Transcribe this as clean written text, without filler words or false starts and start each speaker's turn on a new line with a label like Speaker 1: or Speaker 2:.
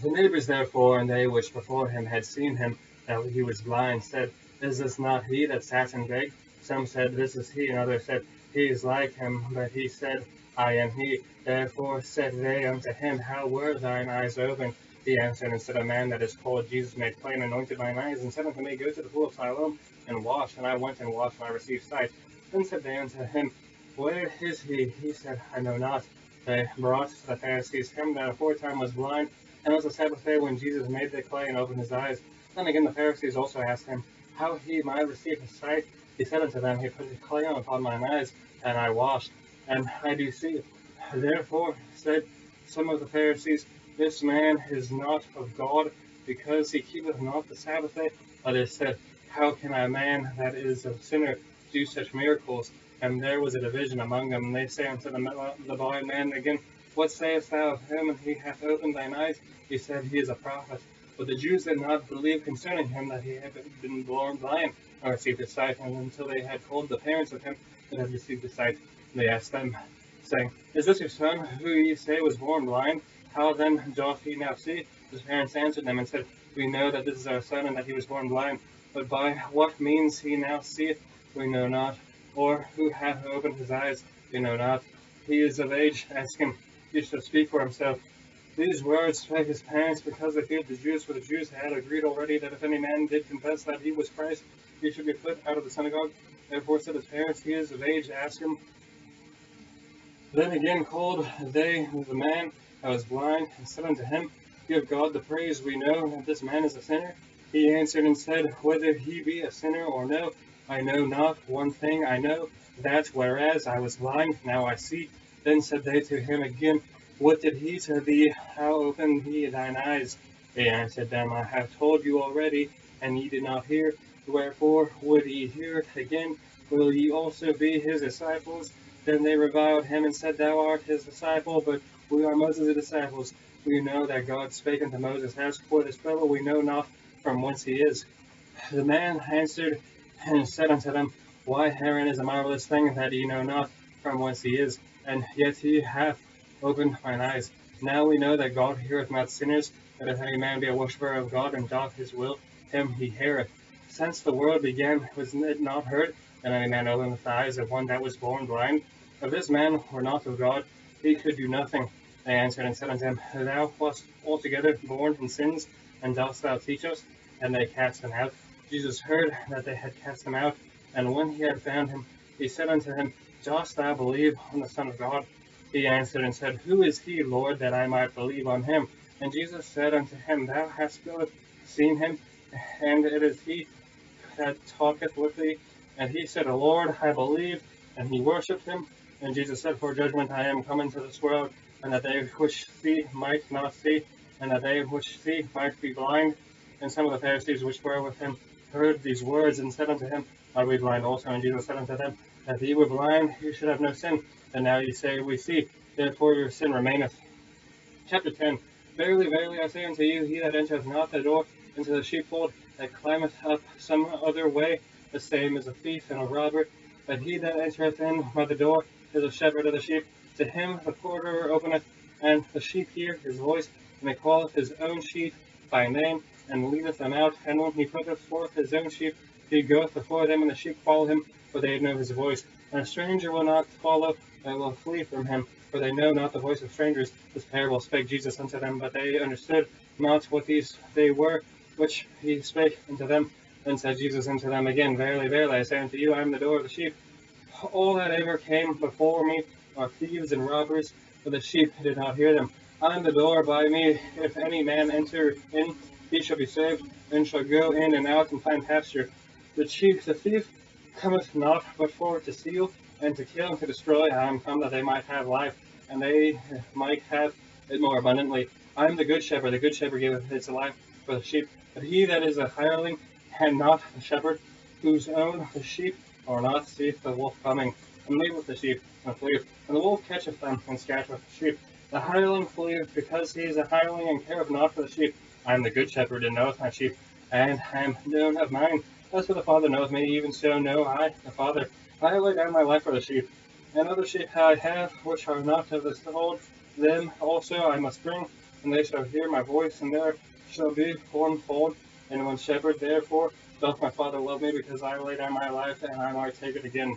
Speaker 1: The neighbors therefore, and they which before him had seen him, that he was blind, said, Is this not he that sat and begged? Some said, This is he, and others said, He is like him. But he said, I am he. Therefore said they unto him, How were thine eyes opened? He answered and said, A man that is called Jesus made plain, anointed mine eyes, and said unto me, Go to the pool of Siloam, and wash. And I went and washed, and I received sight. Then said they unto him, Where is he? He said, I know not. They brought to the Pharisees him that aforetime was blind, and it was the Sabbath day when Jesus made the clay and opened his eyes. Then again the Pharisees also asked him, How he might receive his sight? He said unto them, He put the clay on upon mine eyes, and I washed, and I do see. Therefore said some of the Pharisees, This man is not of God, because he keepeth not the Sabbath day. Others said, How can a man that is a sinner do such miracles? And there was a division among them. And they say unto the blind man again, What sayest thou of him? He hath opened thine eyes. He said, He is a prophet. But the Jews did not believe concerning him that he had been born blind, or received his sight. And until they had told the parents of him that had received his sight, they asked them, saying, Is this your son, who ye say was born blind? How then doth he now see? His parents answered them and said, We know that this is our son, and that he was born blind. But by what means he now seeth, we know not. Or who hath opened his eyes, we know not. He is of age, ask him. He shall speak for himself. These words spake his parents, because they feared the Jews, for the Jews had agreed already that if any man did confess that he was Christ, he should be put out of the synagogue. Therefore said his parents, He is of age, ask him. Then again called they the man that was blind, and said unto him, Give God the praise, we know that this man is a sinner. He answered and said, Whether he be a sinner or no, I know not. One thing I know, that whereas I was blind, now I see. Then said they to him again, What did he to thee? How opened he thine eyes? He answered them, I have told you already, and ye did not hear. Wherefore would ye hear it again? Will ye also be his disciples? Then they reviled him and said, Thou art his disciple, but we are Moses' disciples. We know that God spake unto Moses, As for this fellow, we know not from whence he is. The man answered and said unto them, Why, herein is a marvelous thing, that ye know not from whence he is, and yet he hath opened mine eyes. Now we know that God heareth not sinners, that if any man be a worshipper of God, and doth his will, him he heareth. Since the world began, was it not heard that any man opened the eyes of one that was born blind? If this man were not of God, he could do nothing. They answered and said unto him, Thou wast altogether born in sins, and dost thou teach us? And they cast him out. Jesus heard that they had cast him out, and when he had found him, he said unto him, Dost thou believe on the Son of God? He answered and said, Who is he, Lord, that I might believe on him? And Jesus said unto him, Thou hast both seen him, and it is he that talketh with thee. And he said, Lord, I believe. And he worshipped him. And Jesus said, For judgment I am come into this world, and that they which see might not see, and that they which see might be blind. And some of the Pharisees which were with him heard these words, and said unto him, Are we blind also? And Jesus said unto them, If ye were blind, ye should have no sin. And now ye say, We see, therefore your sin remaineth. Chapter 10. Verily, verily, I say unto you, he that entereth not the door into the sheepfold, that climbeth up some other way, the same is a thief and a robber. But he that entereth in by the door is a shepherd of the sheep. To him the porter openeth, and the sheep hear his voice, and he calleth his own sheep by name, and leadeth them out. And when he putteth forth his own sheep, he goeth before them, and the sheep follow him, for they know his voice. And a stranger will not follow, but will flee from him, for they know not the voice of strangers. This parable spake Jesus unto them, but they understood not what these they were, which he spake unto them. Then said Jesus unto them again, Verily, verily, I say unto you, I am the door of the sheep. All that ever came before me are thieves and robbers, but the sheep did not hear them. I am the door. By me, if any man enter in, he shall be saved, and shall go in and out and find pasture. The thief cometh not but for to steal, and to kill, and to destroy. I am come that they might have life, and they might have it more abundantly. I am the good shepherd. The good shepherd giveth his life for the sheep. But he that is a hireling, and not the shepherd, whose own the sheep are not, seeth the wolf coming, and leaveth the sheep, and fleeth. And the wolf catcheth them, and scattereth the sheep. The hireling fleeth, because he is a hireling, and careth not for the sheep. I am the good shepherd, and knoweth my sheep, and am known of mine. As for the Father knoweth me, even so know I the Father. I lay down my life for the sheep. And other sheep I have, which are not of this fold, them also I must bring, and they shall hear my voice, and there shall be one fold, and one shepherd. Therefore doth my Father love me, because I lay down my life, and I might take it again.